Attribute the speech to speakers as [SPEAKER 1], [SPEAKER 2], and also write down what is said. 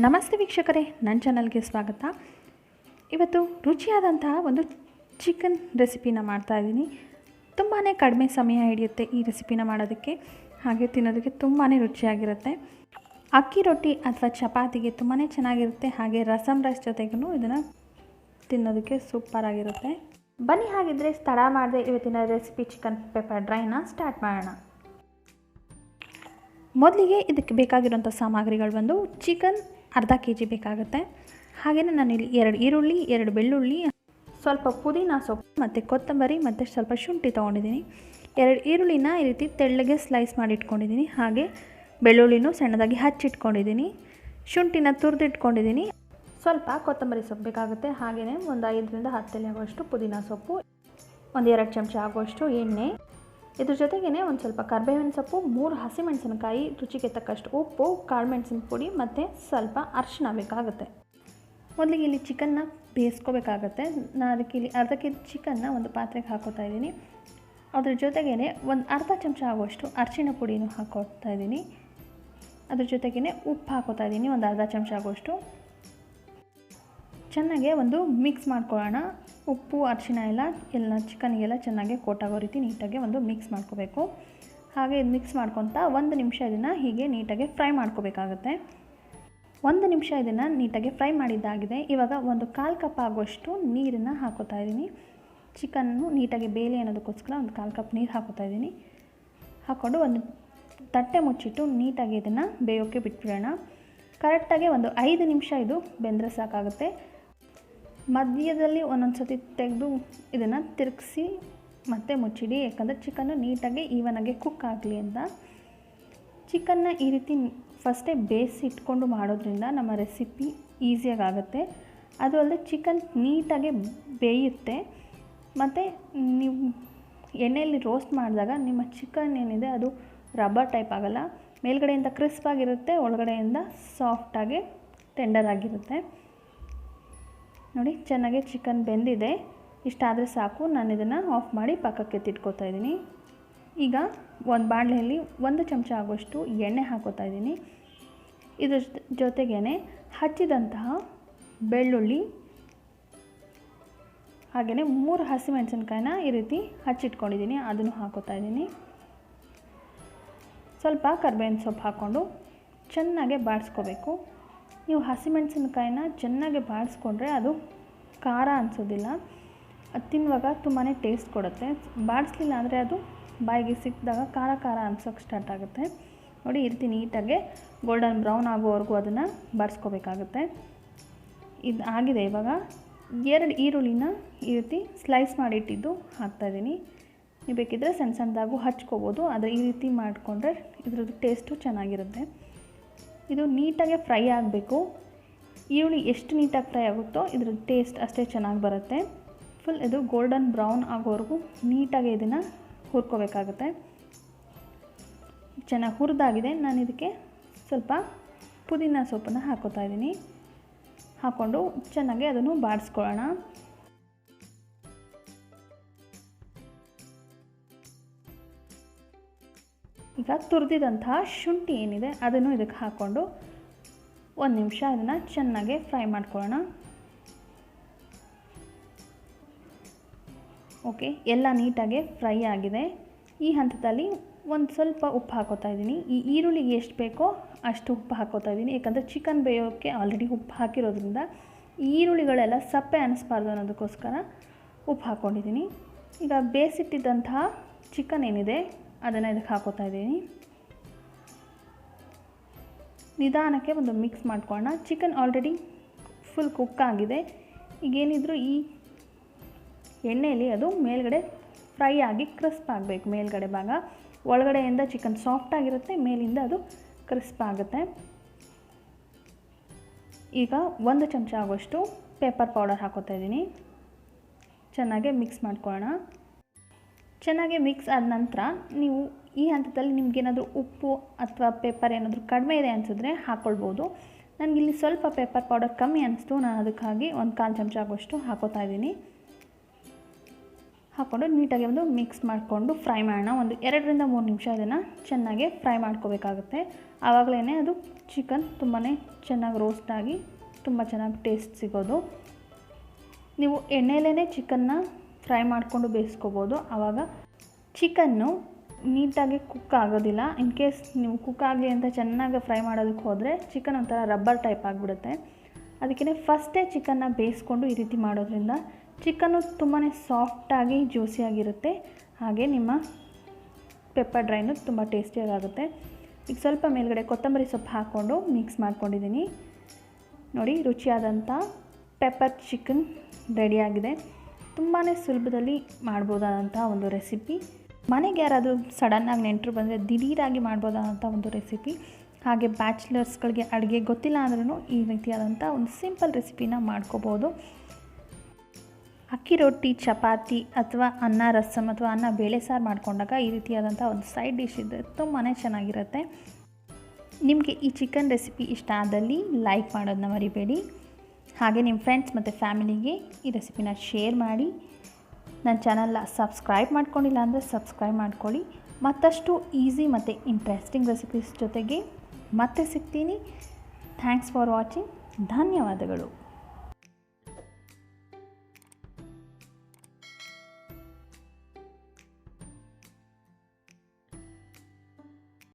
[SPEAKER 1] ನಮಸ್ತೆ ವೀಕ್ಷಕರೇ, ನನ್ನ ಚಾನಲ್ಗೆ ಸ್ವಾಗತ. ಇವತ್ತು ರುಚಿಯಾದಂತಹ ಒಂದು ಚಿಕನ್ ರೆಸಿಪಿನ ಮಾಡ್ತಾಯಿದ್ದೀನಿ. ತುಂಬಾ ಕಡಿಮೆ ಸಮಯ ಹಿಡಿಯುತ್ತೆ ಈ ರೆಸಿಪಿನ ಮಾಡೋದಕ್ಕೆ, ಹಾಗೆ ತಿನ್ನೋದಕ್ಕೆ ತುಂಬಾ ರುಚಿಯಾಗಿರುತ್ತೆ. ಅಕ್ಕಿ ರೊಟ್ಟಿ ಅಥವಾ ಚಪಾತಿಗೆ ತುಂಬಾ ಚೆನ್ನಾಗಿರುತ್ತೆ, ಹಾಗೆ ರಸಮ್ ರೈಸ್ ಜೊತೆಗೂ ಇದನ್ನು ತಿನ್ನೋದಕ್ಕೆ ಸೂಪರಾಗಿರುತ್ತೆ. ಬನ್ನಿ ಹಾಗಿದ್ದರೆ ತಡ ಮಾಡದೆ ಇವತ್ತಿನ recipe chicken pepper drain start ಮಾಡೋಣ. ಮೊದಲಿಗೆ ಇದಕ್ಕೆ ಬೇಕಾಗಿರೋಂಥ ಸಾಮಗ್ರಿಗಳು ಬಂದು ಚಿಕನ್ ಅರ್ಧ kg ಬೇಕಾಗುತ್ತೆ. ಹಾಗೆಯೇ ನಾನಿಲ್ಲಿ 2 ಈರುಳ್ಳಿ, 2 ಬೆಳ್ಳುಳ್ಳಿ, ಸ್ವಲ್ಪ ಪುದೀನ ಸೊಪ್ಪು ಮತ್ತು ಕೊತ್ತಂಬರಿ ಮತ್ತು ಸ್ವಲ್ಪ ಶುಂಠಿ ತೊಗೊಂಡಿದ್ದೀನಿ. 2 ಈರುಳ್ಳಿನ ಈ ರೀತಿ ತೆಳ್ಳಗೆ ಸ್ಲೈಸ್ ಮಾಡಿ ಇಟ್ಕೊಂಡಿದ್ದೀನಿ. ಹಾಗೆ ಬೆಳ್ಳುಳ್ಳಿನೂ ಸಣ್ಣದಾಗಿ ಹಚ್ಚಿಟ್ಕೊಂಡಿದ್ದೀನಿ. ಶುಂಠಿನ ತುರಿದಿಟ್ಕೊಂಡಿದ್ದೀನಿ. ಸ್ವಲ್ಪ ಕೊತ್ತಂಬರಿ ಸೊಪ್ಪು ಬೇಕಾಗುತ್ತೆ. ಹಾಗೆಯೇ ಒಂದು 5ರಿಂದ 10 ಎಲೆ ಆಗುವಷ್ಟು ಪುದೀನ ಸೊಪ್ಪು, ಒಂದು 2 ಚಮಚ ಆಗುವಷ್ಟು ಎಣ್ಣೆ, ಇದ್ರ ಜೊತೆಗೇ ಒಂದು ಸ್ವಲ್ಪ ಕರಿಬೇವಿನ ಸೊಪ್ಪು, 3 ಹಸಿಮೆಣಸಿನಕಾಯಿ, ರುಚಿಗೆ ತಕ್ಕಷ್ಟು ಉಪ್ಪು, ಕಾಳು ಮೆಣಸಿನ ಪುಡಿ ಮತ್ತು ಸ್ವಲ್ಪ ಅರಿಶಿನ ಬೇಕಾಗುತ್ತೆ. ಮೊದಲಿಗೆ ಇಲ್ಲಿ ಚಿಕನ್ನ ಬೇಯಿಸ್ಕೋಬೇಕಾಗತ್ತೆ. ನಾನು ಅದಕ್ಕೆ ಇಲ್ಲಿ ಅರ್ಧ kg ಚಿಕನ್ನ ಒಂದು ಪಾತ್ರೆಗೆ ಹಾಕೋತಾ ಇದ್ದೀನಿ. ಅದ್ರ ಜೊತೆಗೇ ಒಂದು ಅರ್ಧ ಚಮಚ ಆಗುವಷ್ಟು ಅರಿಶಿನ ಪುಡಿನೂ ಹಾಕೋತಾ ಇದ್ದೀನಿ. ಅದ್ರ ಜೊತೆಗೇ ಉಪ್ಪು ಹಾಕೋತಾ ಇದ್ದೀನಿ, ಒಂದು ಅರ್ಧ ಚಮಚ ಆಗುವಷ್ಟು. ಚೆನ್ನಾಗೆ ಒಂದು ಮಿಕ್ಸ್ ಮಾಡ್ಕೊಳ್ಳೋಣ. ಉಪ್ಪು ಅರಿಶಿನ ಎಲ್ಲ ಚಿಕನ್ಗೆಲ್ಲ ಚೆನ್ನಾಗಿ ಕೋಟಾಗೋ ರೀತಿ ನೀಟಾಗಿ ಒಂದು ಮಿಕ್ಸ್ ಮಾಡ್ಕೋಬೇಕು. ಹಾಗೆ ಇದು ಮಿಕ್ಸ್ ಮಾಡ್ಕೊತ 1 ನಿಮಿಷ ಇದನ್ನು ಹೀಗೆ ನೀಟಾಗಿ ಫ್ರೈ ಮಾಡ್ಕೋಬೇಕಾಗುತ್ತೆ. 1 ನಿಮಿಷ ಇದನ್ನು ನೀಟಾಗಿ ಫ್ರೈ ಮಾಡಿದ್ದಾಗಿದೆ. ಇವಾಗ ಒಂದು 1/4 ಕಪ್ ಆಗುವಷ್ಟು ನೀರನ್ನು ಹಾಕೋತಾ ಇದ್ದೀನಿ. ಚಿಕನ್ನು ನೀಟಾಗಿ ಬೇಯಲಿ ಅನ್ನೋದಕ್ಕೋಸ್ಕರ ಒಂದು 1/4 ಕಪ್ ನೀರು ಹಾಕೋತಾ ಇದ್ದೀನಿ. ಹಾಕ್ಕೊಂಡು ಒಂದು ತಟ್ಟೆ ಮುಚ್ಚಿಟ್ಟು ನೀಟಾಗಿ ಇದನ್ನು ಬೇಯೋಕ್ಕೆ ಬಿಟ್ಬಿಡೋಣ. ಕರೆಕ್ಟಾಗಿ ಒಂದು 5 ನಿಮಿಷ ಇದು ಬೆಂದರೆ ಸಾಕಾಗುತ್ತೆ. ಮಧ್ಯದಲ್ಲಿ ಒಂದೊಂದು ಸತಿ ತೆಗೆದು ಇದನ್ನು ತಿರುಗಿಸಿ ಮತ್ತೆ ಮುಚ್ಚಿಡಿ, ಯಾಕಂದರೆ ಚಿಕನ್ನು ನೀಟಾಗಿ ಈವನಾಗಿ ಕುಕ್ ಆಗಲಿ ಅಂತ. ಚಿಕನ್ನ ಈ ರೀತಿ ಫಸ್ಟೇ ಬೇಯಿಸಿ ಇಟ್ಕೊಂಡು ಮಾಡೋದ್ರಿಂದ ನಮ್ಮ ರೆಸಿಪಿ ಈಸಿಯಾಗಿ ಆಗುತ್ತೆ. ಅದು ಅಲ್ಲದೆ ಚಿಕನ್ ನೀಟಾಗಿ ಬೇಯುತ್ತೆ. ಮತ್ತು ನೀವು ಎಣ್ಣೆಯಲ್ಲಿ ರೋಸ್ಟ್ ಮಾಡಿದಾಗ ನಿಮ್ಮ ಚಿಕನ್ ಏನಿದೆ ಅದು ರಬ್ಬರ್ ಟೈಪ್ ಆಗೋಲ್ಲ. ಮೇಲ್ಗಡೆಯಿಂದ ಕ್ರಿಸ್ಪಾಗಿರುತ್ತೆ, ಒಳಗಡೆಯಿಂದ ಸಾಫ್ಟಾಗಿ ಟೆಂಡರ್ ಆಗಿರುತ್ತೆ. ನೋಡಿ, ಚೆನ್ನಾಗಿ ಚಿಕನ್ ಬೆಂದಿದೆ. ಇಷ್ಟಾದರೆ ಸಾಕು. ನಾನು ಇದನ್ನು ಆಫ್ ಮಾಡಿ ಪಕ್ಕಕ್ಕೆ ಎತ್ತಿಟ್ಕೋತಾ ಇದ್ದೀನಿ. ಈಗ ಒಂದು ಬಾಣಲೆಯಲ್ಲಿ 1 ಚಮಚ ಆಗುವಷ್ಟು ಎಣ್ಣೆ ಹಾಕೋತಾ ಇದ್ದೀನಿ. ಇದ್ರ ಜೊತೆಗೇ ಹಚ್ಚಿದಂತಹ ಬೆಳ್ಳುಳ್ಳಿ, ಹಾಗೆಯೇ 3 ಹಸಿಮೆಣಸಿನ್ಕಾಯಿನ ಈ ರೀತಿ ಹಚ್ಚಿಟ್ಕೊಂಡಿದ್ದೀನಿ, ಅದನ್ನು ಹಾಕೋತಾ ಇದ್ದೀನಿ. ಸ್ವಲ್ಪ ಕರಿಬೇವಿನ ಸೊಪ್ಪು ಹಾಕ್ಕೊಂಡು ಚೆನ್ನಾಗೆ ಬಾಡಿಸ್ಕೋಬೇಕು. ನೀವು ಹಸಿಮೆಣಸಿನ್ಕಾಯಿನ ಚೆನ್ನಾಗಿ ಬಾಡಿಸ್ಕೊಂಡ್ರೆ ಅದು ಖಾರ ಅನಿಸೋದಿಲ್ಲ. ಅದು ತಿನ್ನುವಾಗ ತುಂಬಾ ಟೇಸ್ಟ್ ಕೊಡುತ್ತೆ. ಬಾಡಿಸ್ಲಿಲ್ಲ ಅಂದರೆ ಅದು ಬಾಯಿಗೆ ಸಿಕ್ಕಿದಾಗ ಖಾರ ಖಾರ ಅನ್ಸೋಕ್ಕೆ ಸ್ಟಾರ್ಟ್ ಆಗುತ್ತೆ. ನೋಡಿ, ಈ ರೀತಿ ನೀಟಾಗಿ ಗೋಲ್ಡನ್ ಬ್ರೌನ್ ಆಗೋವರೆಗೂ ಅದನ್ನು ಬಾಡಿಸ್ಕೋಬೇಕಾಗುತ್ತೆ. ಇದು ಆಗಿದೆ. ಇವಾಗ 2 ಈರುಳ್ಳಿನ ಈ ರೀತಿ ಸ್ಲೈಸ್ ಮಾಡಿಟ್ಟಿದ್ದು ಹಾಕ್ತಾಯಿದ್ದೀನಿ. ನೀವು ಬೇಕಿದ್ದರೆ ಸಣ್ಣ ಸಣ್ಣದಾಗೂ ಹಚ್ಕೋಬೋದು, ಆದರೆ ಈ ರೀತಿ ಮಾಡಿಕೊಂಡ್ರೆ ಇದ್ರದ್ದು ಟೇಸ್ಟು ಚೆನ್ನಾಗಿರುತ್ತೆ. ಇದು ನೀಟಾಗಿ ಫ್ರೈ ಆಗಬೇಕು. ಈರುಳ್ಳಿ ಎಷ್ಟು ನೀಟಾಗಿ ಫ್ರೈ ಆಗುತ್ತೋ ಇದ್ರ ಟೇಸ್ಟ್ ಅಷ್ಟೇ ಚೆನ್ನಾಗಿ ಬರುತ್ತೆ. ಫುಲ್ ಇದು ಗೋಲ್ಡನ್ ಬ್ರೌನ್ ಆಗೋವರೆಗೂ ನೀಟಾಗಿ ಇದನ್ನು ಹುರ್ಕೋಬೇಕಾಗುತ್ತೆ. ಚೆನ್ನಾಗಿ ಹುರಿದಾಗಿದೆ. ನಾನು ಇದಕ್ಕೆ ಸ್ವಲ್ಪ ಪುದೀನ ಸೊಪ್ಪನ್ನು ಹಾಕೋತಾ ಇದ್ದೀನಿ. ಹಾಕ್ಕೊಂಡು ಚೆನ್ನಾಗಿ ಅದನ್ನು ಬಾಡಿಸ್ಕೊಳ್ಳೋಣ. ಈಗ ತುರಿದಿದಂತಹ ಶುಂಠಿ ಏನಿದೆ ಅದನ್ನು ಇದಕ್ಕೆ ಹಾಕ್ಕೊಂಡು 1 ನಿಮಿಷ ಇದನ್ನು ಚೆನ್ನಾಗಿ ಫ್ರೈ ಮಾಡ್ಕೊಳ್ಳೋಣ. ಓಕೆ, ಎಲ್ಲ ನೀಟಾಗಿ ಫ್ರೈ ಆಗಿದೆ. ಈ ಹಂತದಲ್ಲಿ ಒಂದು ಸ್ವಲ್ಪ ಉಪ್ಪು ಹಾಕೋತಾ ಇದ್ದೀನಿ. ಈ ಈರುಳ್ಳಿಗೆ ಎಷ್ಟು ಬೇಕೋ ಅಷ್ಟು ಉಪ್ಪು ಹಾಕೋತಾ ಇದ್ದೀನಿ, ಯಾಕಂದರೆ ಚಿಕನ್ ಬೇಯೋಕ್ಕೆ ಆಲ್ರೆಡಿ ಉಪ್ಪು ಹಾಕಿರೋದ್ರಿಂದ ಈರುಳ್ಳಿಗಳೆಲ್ಲ ಸಪ್ಪೆ ಅನ್ನಿಸ್ಬಾರ್ದು ಅನ್ನೋದಕ್ಕೋಸ್ಕರ ಉಪ್ಪು ಹಾಕ್ಕೊಂಡಿದ್ದೀನಿ. ಈಗ ಬೇಯಿಸಿಟ್ಟಿದ್ದಂತಹ ಚಿಕನ್ ಏನಿದೆ ಅದನ್ನು ಇದಕ್ಕೆ ಹಾಕೋತಾ ಇದ್ದೀನಿ. ನಿಧಾನಕ್ಕೆ ಒಂದು ಮಿಕ್ಸ್ ಮಾಡ್ಕೊಳ್ಳೋಣ. ಚಿಕನ್ ಆಲ್ರೆಡಿ ಫುಲ್ ಕುಕ್ ಆಗಿದೆ. ಈಗೇನಿದ್ರು ಈ ಎಣ್ಣೆಯಲ್ಲಿ ಅದು ಮೇಲ್ಗಡೆ ಫ್ರೈ ಆಗಿ ಕ್ರಿಸ್ಪ್ ಆಗಬೇಕು. ಮೇಲ್ಗಡೆ ಭಾಗ, ಒಳಗಡೆಯಿಂದ ಚಿಕನ್ ಸಾಫ್ಟ್ ಆಗಿರುತ್ತೆ, ಮೇಲಿಂದ ಅದು ಕ್ರಿಸ್ಪ್ ಆಗುತ್ತೆ. ಈಗ 1 ಚಮಚ ಆಗುವಷ್ಟು ಪೆಪ್ಪರ್ ಪೌಡರ್ ಹಾಕೋತಾ ಇದ್ದೀನಿ. ಚೆನ್ನಾಗಿ ಮಿಕ್ಸ್ ಮಾಡ್ಕೊಳ್ಳೋಣ. ಚೆನ್ನಾಗಿ ಮಿಕ್ಸ್ ಆದ ನಂತರ ನೀವು ಈ ಹಂತದಲ್ಲಿ ನಿಮಗೇನಾದರೂ ಉಪ್ಪು ಅಥವಾ ಪೆಪ್ಪರ್ ಏನಾದರೂ ಕಡಿಮೆ ಇದೆ ಅನಿಸಿದ್ರೆ ಹಾಕ್ಕೊಳ್ಬೋದು. ನನಗಿಲ್ಲಿ ಸ್ವಲ್ಪ ಪೆಪ್ಪರ್ ಪೌಡರ್ ಕಮ್ಮಿ ಅನಿಸ್ತು, ನಾನು ಅದಕ್ಕಾಗಿ ಒಂದು 1/4 ಚಮಚ ಆಗುವಷ್ಟು ಹಾಕೋತಾ ಇದ್ದೀನಿ. ಹಾಕ್ಕೊಂಡು ನೀಟಾಗಿ ಒಂದು ಮಿಕ್ಸ್ ಮಾಡಿಕೊಂಡು ಫ್ರೈ ಮಾಡೋಣ. ಒಂದು 2-3 ನಿಮಿಷ ಅದನ್ನು ಚೆನ್ನಾಗಿ ಫ್ರೈ ಮಾಡ್ಕೋಬೇಕಾಗುತ್ತೆ. ಆವಾಗಲೇ ಅದು ಚಿಕನ್ ತುಂಬಾ ಚೆನ್ನಾಗಿ ರೋಸ್ಟಾಗಿ ತುಂಬ ಚೆನ್ನಾಗಿ ಟೇಸ್ಟ್ ಸಿಗೋದು. ನೀವು ಎಣ್ಣೆಲೇ ಚಿಕನ್ನ ಫ್ರೈ ಮಾಡಿಕೊಂಡು ಬೇಯಿಸ್ಕೋಬೋದು. ಆವಾಗ ಚಿಕನ್ನು ನೀಟಾಗಿ ಕುಕ್ ಆಗೋದಿಲ್ಲ. ಇನ್ ಕೇಸ್ ನೀವು ಕುಕ್ ಆಗಲಿ ಅಂತ ಚೆನ್ನಾಗಿ ಫ್ರೈ ಮಾಡೋದಕ್ಕೆ ಹೋದರೆ ಚಿಕನ್ ಒಂಥರ ರಬ್ಬರ್ ಟೈಪ್ ಆಗಿಬಿಡುತ್ತೆ. ಅದಕ್ಕೆ ಫಸ್ಟೇ ಚಿಕನ್ನ ಬೇಯಿಸ್ಕೊಂಡು ಈ ರೀತಿ ಮಾಡೋದ್ರಿಂದ ಚಿಕನ್ನು ತುಂಬಾ ಸಾಫ್ಟಾಗಿ ಜ್ಯೂಸಿಯಾಗಿರುತ್ತೆ. ಹಾಗೆ ನಿಮ್ಮ ಪೆಪ್ಪರ್ ಡ್ರೈನು ತುಂಬ ಟೇಸ್ಟಿಯಾಗುತ್ತೆ. ಈಗ ಸ್ವಲ್ಪ ಮೇಲ್ಗಡೆ ಕೊತ್ತಂಬರಿ ಸೊಪ್ಪು ಹಾಕ್ಕೊಂಡು ಮಿಕ್ಸ್ ಮಾಡ್ಕೊಂಡಿದ್ದೀನಿ. ನೋಡಿ, ರುಚಿಯಾದಂಥ ಪೆಪ್ಪರ್ ಚಿಕನ್ ರೆಡಿಯಾಗಿದೆ. ತುಂಬಾ ಸುಲಭದಲ್ಲಿ ಮಾಡ್ಬೋದಾದಂಥ ಒಂದು ರೆಸಿಪಿ. ಮನೆಗೆ ಯಾರಾದರೂ ಸಡನ್ನಾಗಿ ನೆಂಟರು ಬಂದರೆ ದಿಢೀರಾಗಿ ಮಾಡ್ಬೋದಾದಂಥ ಒಂದು ರೆಸಿಪಿ. ಹಾಗೆ ಬ್ಯಾಚುಲರ್ಸ್ಗಳಿಗೆ ಅಡುಗೆ ಗೊತ್ತಿಲ್ಲ ಅಂದ್ರೂ ಈ ರೀತಿಯಾದಂಥ ಒಂದು ಸಿಂಪಲ್ ರೆಸಿಪಿನ ಮಾಡ್ಕೋಬೋದು. ಅಕ್ಕಿ ರೊಟ್ಟಿ, ಚಪಾತಿ ಅಥವಾ ಅನ್ನ ರಸಮ್ ಅಥವಾ ಅನ್ನ ಬೇಳೆ ಸಾರು ಮಾಡ್ಕೊಂಡಾಗ ಈ ರೀತಿಯಾದಂಥ ಒಂದು ಸೈಡ್ ಡಿಶ್ ಇದ್ದರೆ ತುಂಬಾ ಚೆನ್ನಾಗಿರುತ್ತೆ. ನಿಮಗೆ ಈ ಚಿಕನ್ ರೆಸಿಪಿ ಇಷ್ಟ ಆದಲ್ಲಿ ಲೈಕ್ ಮಾಡೋದನ್ನ ಮರಿಬೇಡಿ. ಹಾಗೆ ನಿಮ್ಮ ಫ್ರೆಂಡ್ಸ್ ಮತ್ತು ಫ್ಯಾಮಿಲಿಗೆ ಈ ರೆಸಿಪಿನ ಶೇರ್ ಮಾಡಿ. ನನ್ನ ಚಾನಲ್ನ ಸಬ್ಸ್ಕ್ರೈಬ್ ಮಾಡ್ಕೊಂಡಿಲ್ಲ ಅಂದರೆ ಸಬ್ಸ್ಕ್ರೈಬ್ ಮಾಡ್ಕೊಳ್ಳಿ. ಮತ್ತಷ್ಟು ಈಸಿ ಮತ್ತು ಇಂಟ್ರೆಸ್ಟಿಂಗ್ ರೆಸಿಪೀಸ್ ಜೊತೆಗೆ ಮತ್ತೆ ಸಿಗ್ತೀನಿ. Thanks for watching. ಧನ್ಯವಾದಗಳು.